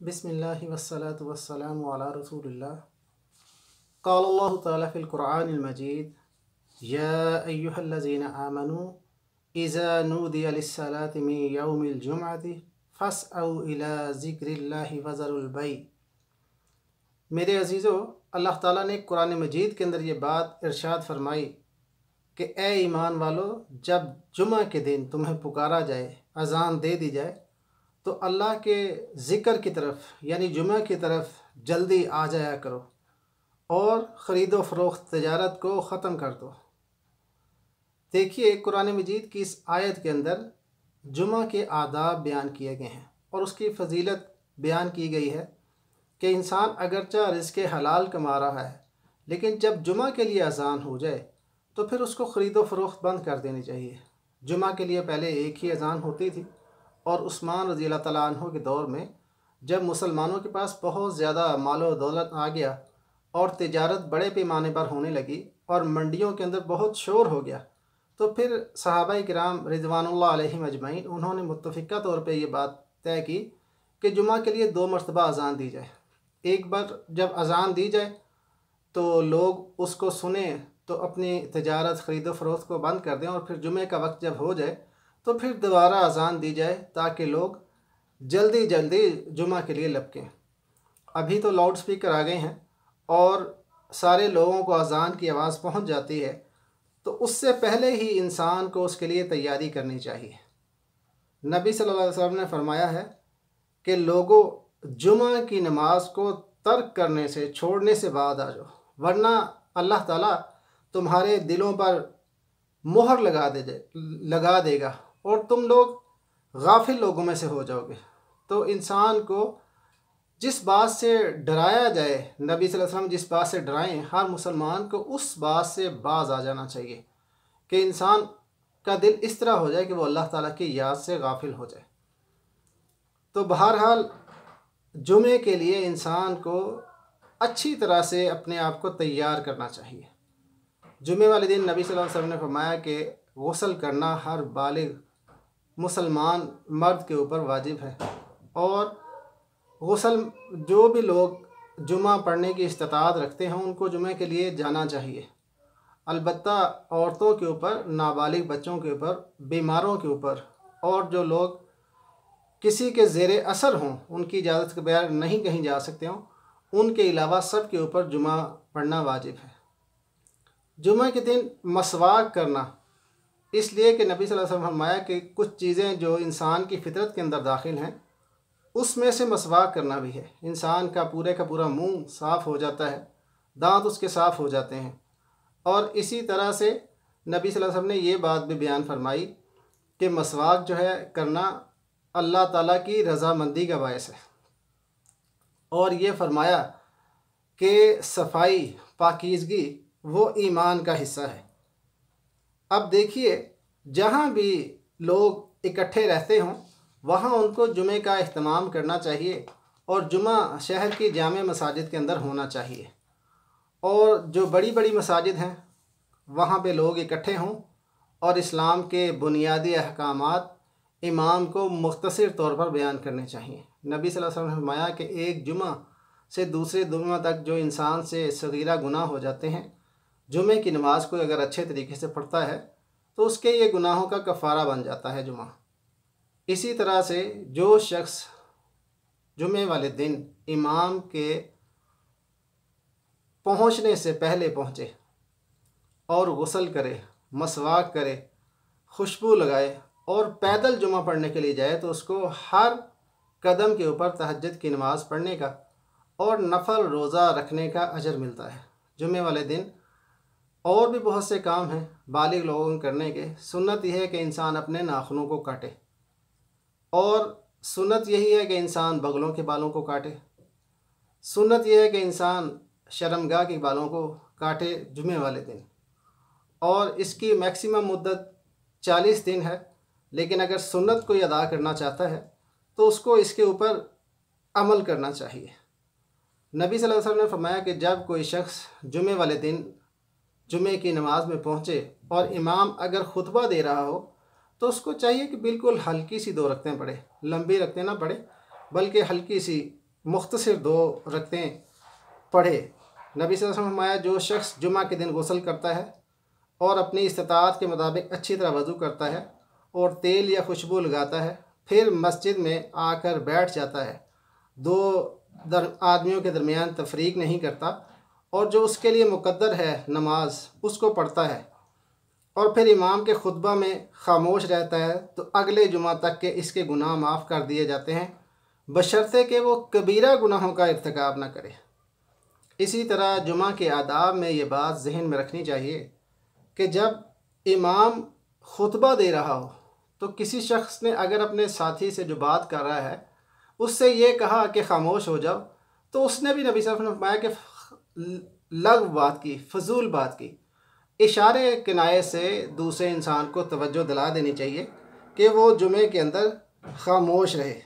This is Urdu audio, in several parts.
بسم اللہ والصلاة والسلام علی رسول اللہ۔ قال اللہ تعالی فی القرآن المجید یا ایہا الذین آمنوا اذا نودی للصلاة من یوم الجمعة فاسعوا الی ذکر اللہ وذروا البیع۔ میرے عزیزو، اللہ تعالیٰ نے قرآن مجید کے اندر یہ بات ارشاد فرمائی کہ اے ایمان والو، جب جمعہ کے دن تمہیں پکارا جائے، اذان دے دی جائے، تو اللہ کے ذکر کی طرف یعنی جمعہ کی طرف جلدی آ جایا کرو اور خرید و فروخت تجارت کو ختم کر دو۔ دیکھیے، قرآن مجید کی اس آیت کے اندر جمعہ کے آداب بیان کیے گئے ہیں اور اس کی فضیلت بیان کی گئی ہے کہ انسان اگرچہ رزق حلال کما رہا ہے، لیکن جب جمعہ کے لیے اذان ہو جائے تو پھر اس کو خرید و فروخت بند کر دینی چاہیے۔ جمعہ کے لیے پہلے ایک ہی اذان ہوتی تھی، اور عثمان رضی اللہ تعالیٰ عنہ کے دور میں جب مسلمانوں کے پاس بہت زیادہ مال و دولت آ گیا اور تجارت بڑے پیمانے پر ہونے لگی اور منڈیوں کے اندر بہت شور ہو گیا، تو پھر صحابہ کرام رضوان اللہ علیہم اجمعین انہوں نے متفقہ طور پہ یہ بات طے کی کہ جمعہ کے لیے 2 مرتبہ اذان دی جائے۔ ایک بار جب اذان دی جائے تو لوگ اس کو سنیں تو اپنی تجارت خرید و فروخت کو بند کر دیں، اور پھر جمعے کا وقت جب ہو جائے تو پھر دوبارہ اذان دی جائے تاکہ لوگ جلدی جمعہ کے لیے لپکیں۔ ابھی تو لاؤڈ سپیکر آ گئے ہیں اور سارے لوگوں کو اذان کی آواز پہنچ جاتی ہے، تو اس سے پہلے ہی انسان کو اس کے لیے تیاری کرنی چاہیے۔ نبی صلی اللہ علیہ وسلم نے فرمایا ہے کہ لوگوں، جمعہ کی نماز کو ترک کرنے سے، چھوڑنے سے بعد آ جاؤ، ورنہ اللہ تعالیٰ تمہارے دلوں پر مہر لگا دے گا اور تم لوگ غافل لوگوں میں سے ہو جاؤ گے۔ تو انسان کو جس بات سے ڈرایا جائے، نبی صلی اللہ علیہ وسلم جس بات سے ڈرائیں، ہر مسلمان کو اس بات سے باز آ جانا چاہیے کہ انسان کا دل اس طرح ہو جائے کہ وہ اللہ تعالیٰ کی یاد سے غافل ہو جائے۔ تو بہرحال جمعے کے لیے انسان کو اچھی طرح سے اپنے آپ کو تیار کرنا چاہیے۔ جمعے والے دن نبی صلی اللہ علیہ وسلم نے فرمایا کہ غسل کرنا ہر بالغ مسلمان مرد کے اوپر واجب ہے، اور غسل جو بھی لوگ جمعہ پڑھنے کی استطاعت رکھتے ہیں ان کو جمعے کے لیے جانا چاہیے۔ البتہ عورتوں کے اوپر، نابالغ بچوں کے اوپر، بیماروں کے اوپر اور جو لوگ کسی کے زیر اثر ہوں، ان کی اجازت کے بغیر نہیں کہیں جا سکتے ہوں، ان کے علاوہ سب کے اوپر جمعہ پڑھنا واجب ہے۔ جمعہ کے دن مسواک کرنا، اس لیے کہ نبی صلی اللہ علیہ وسلم نے فرمایا کہ کچھ چیزیں جو انسان کی فطرت کے اندر داخل ہیں اس میں سے مسواک کرنا بھی ہے۔ انسان کا پورا منہ صاف ہو جاتا ہے، دانت اس کے صاف ہو جاتے ہیں، اور اسی طرح سے نبی صلی اللہ علیہ وسلم نے یہ بات بھی بیان فرمائی کہ مسواک جو ہے کرنا اللہ تعالیٰ کی رضامندی کا باعث ہے، اور یہ فرمایا کہ صفائی، پاکیزگی وہ ایمان کا حصہ ہے۔ اب دیکھیے، جہاں بھی لوگ اکٹھے رہتے ہوں وہاں ان کو جمعے کا اہتمام کرنا چاہیے، اور جمعہ شہر کی جامع مساجد کے اندر ہونا چاہیے، اور جو بڑی مساجد ہیں وہاں پہ لوگ اکٹھے ہوں اور اسلام کے بنیادی احکامات امام کو مختصر طور پر بیان کرنے چاہیے۔ نبی صلی اللہ علیہ وسلم نے فرمایا کہ ایک جمعہ سے دوسرے جمعہ تک جو انسان سے صغیرہ گناہ ہو جاتے ہیں، جمعے کی نماز کو اگر اچھے طریقے سے پڑھتا ہے تو اس کے یہ گناہوں کا کفارہ بن جاتا ہے جمعہ۔ اسی طرح سے جو شخص جمعے والے دن امام کے پہنچنے سے پہلے پہنچے اور غسل کرے، مسواک کرے، خوشبو لگائے اور پیدل جمعہ پڑھنے کے لیے جائے، تو اس کو ہر قدم کے اوپر تہجد کی نماز پڑھنے کا اور نفل روزہ رکھنے کا اجر ملتا ہے۔ جمعے والے دن اور بھی بہت سے کام ہیں بالغ لوگوں کے کرنے کے۔ سنت یہ ہے کہ انسان اپنے ناخنوں کو کاٹے، اور سنت یہی ہے کہ انسان بغلوں کے بالوں کو کاٹے، سنت یہ ہے کہ انسان شرمگاہ کے بالوں کو کاٹے جمعے والے دن، اور اس کی میکسیمم مدت 40 دن ہے، لیکن اگر سنت کوئی ادا کرنا چاہتا ہے تو اس کو اس کے اوپر عمل کرنا چاہیے۔ نبی صلی اللہ علیہ وسلم نے فرمایا کہ جب کوئی شخص جمعے والے دن جمعے کی نماز میں پہنچے اور امام اگر خطبہ دے رہا ہو تو اس کو چاہیے کہ بالکل ہلکی سی 2 رکعتیں پڑھے، لمبی رکعتیں نہ پڑھے بلکہ ہلکی سی مختصر 2 رکعتیں پڑھے۔ نبی صلی اللہ علیہ وسلم نے فرمایا جو شخص جمعہ کے دن غسل کرتا ہے اور اپنی استطاعت کے مطابق اچھی طرح وضو کرتا ہے اور تیل یا خوشبو لگاتا ہے، پھر مسجد میں آ کر بیٹھ جاتا ہے، 2 آدمیوں کے درمیان تفریق نہیں کرتا، اور جو اس کے لیے مقدر ہے نماز اس کو پڑھتا ہے، اور پھر امام کے خطبہ میں خاموش رہتا ہے، تو اگلے جمعہ تک کے اس کے گناہ معاف کر دیے جاتے ہیں، بشرطے کہ وہ کبیرہ گناہوں کا ارتکاب نہ کرے۔ اسی طرح جمعہ کے آداب میں یہ بات ذہن میں رکھنی چاہیے کہ جب امام خطبہ دے رہا ہو تو کسی شخص نے اگر اپنے ساتھی سے جو بات کر رہا ہے اس سے یہ کہا کہ خاموش ہو جاؤ، تو اس نے بھی نبی صلی اللہ علیہ وسلم نے فرمایا کہ لغو بات کی، فضول بات کی۔ اشارے کنائے سے دوسرے انسان کو توجہ دلا دینی چاہیے کہ وہ جمعے کے اندر خاموش رہے۔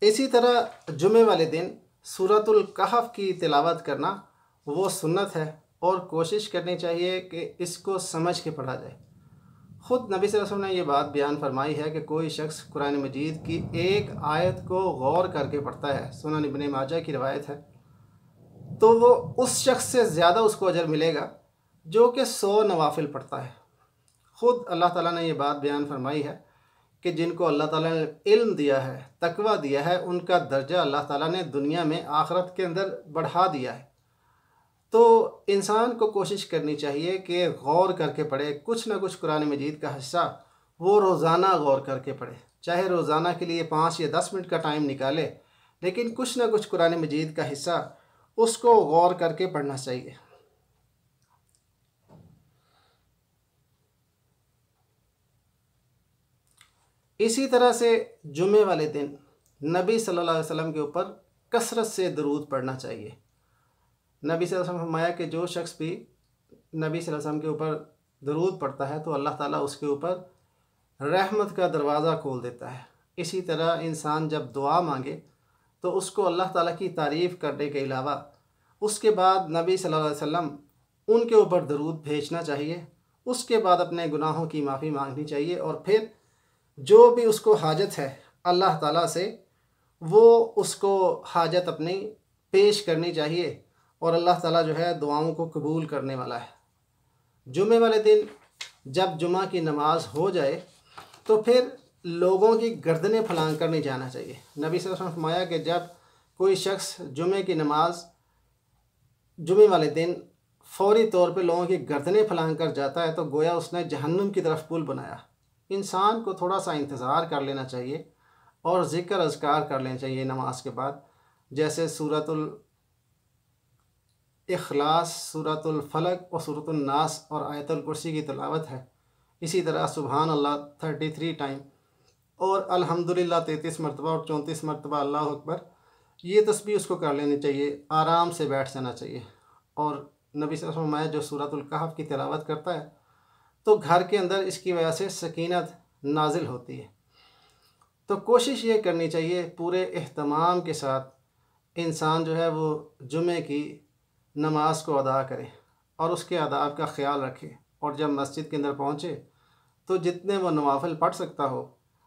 اسی طرح جمعے والے دن سورۃ الکہف کی تلاوت کرنا وہ سنت ہے، اور کوشش کرنی چاہیے کہ اس کو سمجھ کے پڑھا جائے۔ خود نبی صلی اللہ علیہ وسلم نے یہ بات بیان فرمائی ہے کہ کوئی شخص قرآن مجید کی ایک آیت کو غور کر کے پڑھتا ہے، سنن ابن ماجہ کی روایت ہے، تو وہ اس شخص سے زیادہ اس کو اجر ملے گا جو کہ 100 نوافل پڑھتا ہے۔ خود اللہ تعالیٰ نے یہ بات بیان فرمائی ہے کہ جن کو اللہ تعالیٰ نے علم دیا ہے، تقویٰ دیا ہے، ان کا درجہ اللہ تعالیٰ نے دنیا میں آخرت کے اندر بڑھا دیا ہے۔ تو انسان کو کوشش کرنی چاہیے کہ غور کر کے پڑھے، کچھ نہ کچھ قرآن مجید کا حصہ وہ روزانہ غور کر کے پڑھے، چاہے روزانہ کے لیے 5 یا 10 منٹ کا ٹائم نکالے، لیکن کچھ نہ کچھ قرآن مجید کا حصہ اس کو غور کر کے پڑھنا چاہیے۔ اسی طرح سے جمعے والے دن نبی صلی اللہ علیہ وسلم کے اوپر کثرت سے درود پڑھنا چاہیے۔ نبی صلی اللہ علیہ وسلم نے فرمایا کہ جو شخص بھی نبی صلی اللہ علیہ وسلم کے اوپر درود پڑھتا ہے تو اللہ تعالیٰ اس کے اوپر رحمت کا دروازہ کھول دیتا ہے۔ اسی طرح انسان جب دعا مانگے تو اس کو اللہ تعالیٰ کی تعریف کرنے کے علاوہ اس کے بعد نبی صلی اللہ علیہ وسلم ان کے اوپر درود بھیجنا چاہیے، اس کے بعد اپنے گناہوں کی معافی مانگنی چاہیے، اور پھر جو بھی اس کو حاجت ہے اللہ تعالیٰ سے وہ اس کو حاجت اپنی پیش کرنی چاہیے، اور اللہ تعالیٰ جو ہے دعاؤں کو قبول کرنے والا ہے۔ جمعے والے دن جب جمعہ کی نماز ہو جائے تو پھر لوگوں کی گردنیں پھلانگ کر نہیں جانا چاہیے۔ نبی صلی اللہ علیہ وسلم نے فرمایا کہ جب کوئی شخص جمعے کی نماز جمعے والے دن فوری طور پہ لوگوں کی گردنیں پھلانگ کر جاتا ہے تو گویا اس نے جہنم کی طرف پل بنایا۔ انسان کو تھوڑا سا انتظار کر لینا چاہیے اور ذکر اذکار کر لینا چاہیے نماز کے بعد، جیسے سورۃ الاخلاص، سورۃ الفلق اور سورۃ الناس اور آیت الکرسی کی تلاوت ہے۔ اسی طرح سبحان اللہ 33 ٹائم اور الحمدللہ 33 مرتبہ اور 34 مرتبہ اللہ اکبر، یہ تسبیح اس کو کر لینی چاہیے، آرام سے بیٹھ جانا چاہیے۔ اور نبی صلی اللہ علیہ وسلم جو سورۃ الکہف کی تلاوت کرتا ہے تو گھر کے اندر اس کی وجہ سے سکینت نازل ہوتی ہے۔ تو کوشش یہ کرنی چاہیے پورے اہتمام کے ساتھ انسان جو ہے وہ جمعے کی نماز کو ادا کرے اور اس کے آداب کا خیال رکھے، اور جب مسجد کے اندر پہنچے تو جتنے وہ نوافل پڑھ سکتا ہو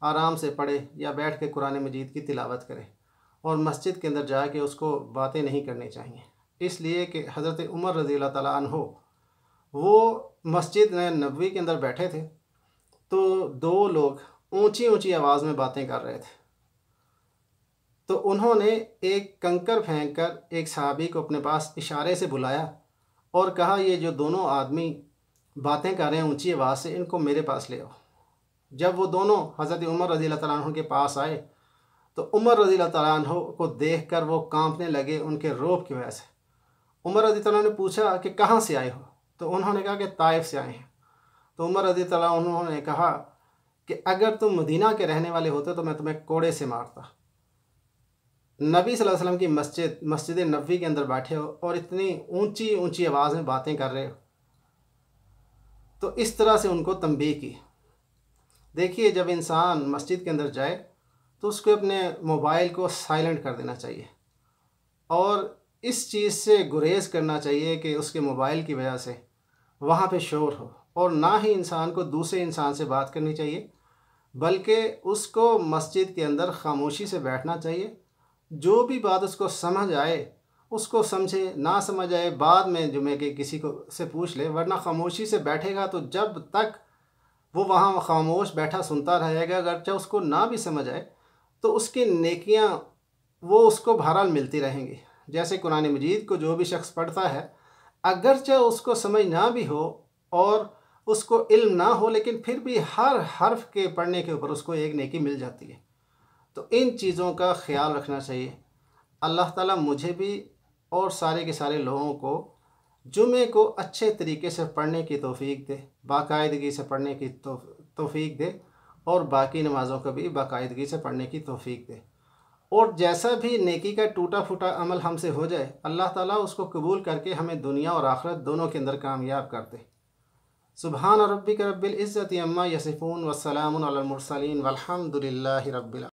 آرام سے پڑھے یا بیٹھ کے قرآن مجید کی تلاوت کرے، اور مسجد کے اندر جا کے اس کو باتیں نہیں کرنی چاہیے، اس لیے کہ حضرت عمر رضی اللہ تعالیٰ عنہ وہ مسجد نبوی کے اندر بیٹھے تھے تو 2 لوگ اونچی اونچی آواز میں باتیں کر رہے تھے، تو انہوں نے ایک کنکر پھینک کر ایک صحابی کو اپنے پاس اشارے سے بلایا اور کہا یہ جو دونوں آدمی باتیں کر رہے ہیں اونچی آواز سے، ان کو میرے پاس لے آؤ۔ جب وہ دونوں حضرت عمر رضی اللہ تعالیٰ عنہ کے پاس آئے تو عمر رضی اللہ تعالیٰ عنہ کو دیکھ کر وہ کانپنے لگے ان کے رعب کی وجہ سے۔ عمر رضی اللہ عنہ نے پوچھا کہ کہاں سے آئے ہو؟ تو انہوں نے کہا کہ طائف سے آئے ہیں۔ تو عمر رضی اللہ عنہ نے کہا کہ اگر تم مدینہ کے رہنے والے ہوتے تو میں تمہیں کوڑے سے مارتا۔ نبی صلی اللہ علیہ وسلم کی مسجد نبوی کے اندر بیٹھے ہو اور اتنی اونچی اونچی آواز میں باتیں کر رہے ہو، تو اس طرح سے ان کو تنبیہ کی۔ دیکھیے جب انسان مسجد کے اندر جائے تو اس کو اپنے موبائل کو سائلنٹ کر دینا چاہیے، اور اس چیز سے گریز کرنا چاہیے کہ اس کے موبائل کی وجہ سے وہاں پہ شور ہو، اور نہ ہی انسان کو دوسرے انسان سے بات کرنی چاہیے بلکہ اس کو مسجد کے اندر خاموشی سے بیٹھنا چاہیے، جو بھی بات اس کو سمجھ آئے اس کو سمجھے، نہ سمجھ آئے بعد میں جمعے کے کسی کو سے پوچھ لے، ورنہ خاموشی سے بیٹھے گا تو جب تک وہ وہاں خاموش بیٹھا سنتا رہے گا، اگرچہ اس کو نہ بھی سمجھ آئے تو اس کی نیکیاں وہ اس کو بہرحال ملتی رہیں گی۔ جیسے قرآن مجید کو جو بھی شخص پڑھتا ہے، اگرچہ اس کو سمجھ نہ بھی ہو اور اس کو علم نہ ہو، لیکن پھر بھی ہر حرف کے پڑھنے کے اوپر اس کو ایک نیکی مل جاتی ہے۔ تو ان چیزوں کا خیال رکھنا چاہیے۔ اللہ تعالیٰ مجھے بھی اور سارے کے سارے لوگوں کو جمعے کو اچھے طریقے سے پڑھنے کی توفیق دے، باقاعدگی سے پڑھنے کی توفیق دے، اور باقی نمازوں کو بھی باقاعدگی سے پڑھنے کی توفیق دے۔ اور جیسا بھی نیکی کا ٹوٹا پھوٹا عمل ہم سے ہو جائے، اللہ تعالیٰ اس کو قبول کر کے ہمیں دنیا اور آخرت دونوں کے اندر کامیاب کر دے۔ سبحان ربک رب العزت عما یصفون والسلام علی المرسلین والحمد للہ رب العالمین۔